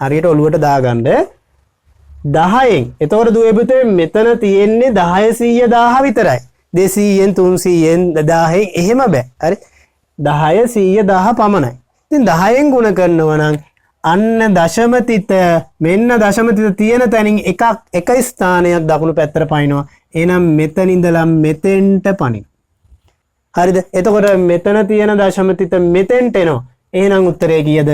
හරියට ඔලුවට දාගන්න 10න්. එතකොට දුවේ පුතේ මෙතන තියෙන්නේ 10 100 1000 විතරයි. 200න් 300න් 1000න් එහෙම බෑ. හරි. 10 100 1000 පමණයි. ඉතින් 10න් ගුණ කරනවා නම් අන්න දශම තිත මෙන්න දශම තිත තියෙන තැනින් එක ස්ථානයක් දකුණු පැත්තට පනිනවා. එහෙනම් මෙතන ඉඳලා මෙතෙන්ට පනිනවා. හරිද? එතකොට මෙතන තියෙන දශම තිත මෙතෙන්ට එනවා. එහෙනම් උත්තරේ කීයද?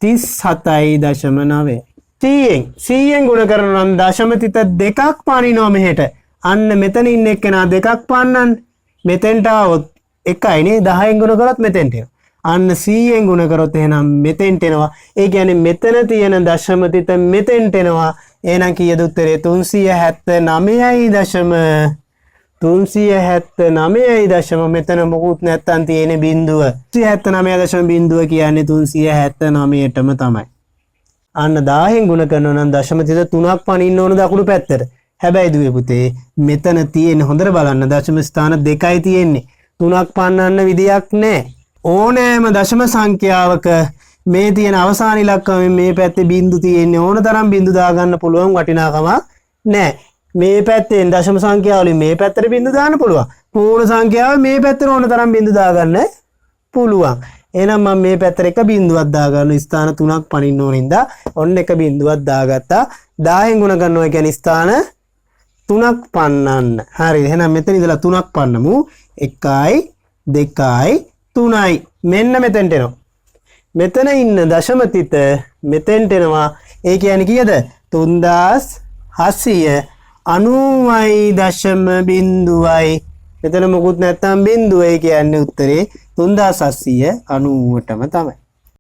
37.9. 100න් ගුණ කරනවා නම් දශම තිත දෙකක් පනිනවා මෙහෙට. අන්න මෙතන ඉන්න එක්කෙනා දෙකක් පන්නන්න. මෙතෙන්ට આવොත් එකයිනේ 10න් ගුණ කරොත් මෙතෙන්ට එනවා. අන්න 100න් ගුණ කරොත් එහෙනම් මෙතෙන්ට එනවා. ඒ කියන්නේ මෙතන තියෙන දශම තිත මෙතෙන්ට එනවා. එහෙනම් කීයද උත්තරේ? 379. මෙතන මොකුත් නැත්තම් තියෙන බිඳුව 379.0 කියන්නේ 379ටම තමයි. අන්න 1000න් ගුණ කරනවා නම් දශම තිත 3ක් පනින්න ඕන දකුණු පැත්තට. හැබැයි දුවේ පුතේ මෙතන තියෙන හොඳට බලන්න දශම ස්ථාන දෙකයි තියෙන්නේ. 3ක් පන්නන්න විදියක් නැහැ. ඕනෑම දශම සංඛ්‍යාවක මේ තියෙන අවසාන ඉලක්කයෙන් මේ පැත්තේ බිංදු තියෙන්නේ ඕන තරම් බිංදු දාගන්න පුළුවන් වටිනාකමක් නැහැ. මේ පැත්තෙන් දශම සංඛ්‍යාව වලින් මේ පැත්තට බිංදු දාන්න පුළුවන්. පූර්ණ සංඛ්‍යාව මේ පැත්තට ඕන තරම් බිංදු දාගන්න පුළුවන්. එහෙනම් මම මේ පැත්තට එක බිංදුවක් දාගන්න ස්ථාන 3ක් පනින්න ඕන හින්දා ඔන්න එක බිංදුවක් දාගත්තා. 10න් ගුණ කරනවා කියන්නේ ස්ථාන 3ක් පන්නන්න. හරි. එහෙනම් මෙතන ඉඳලා 3ක් පන්නමු. 1යි 2යි 3යි. මෙන්න මෙතෙන්ට එනවා. මෙතන ඉන්න දශම තිත මෙතෙන්ට එනවා. ඒ කියන්නේ කීයද? 3790.0යි. මෙතන මොකුත් නැත්තම් බිංදුව. ඒ කියන්නේ උත්තරේ 3790ටම තමයි.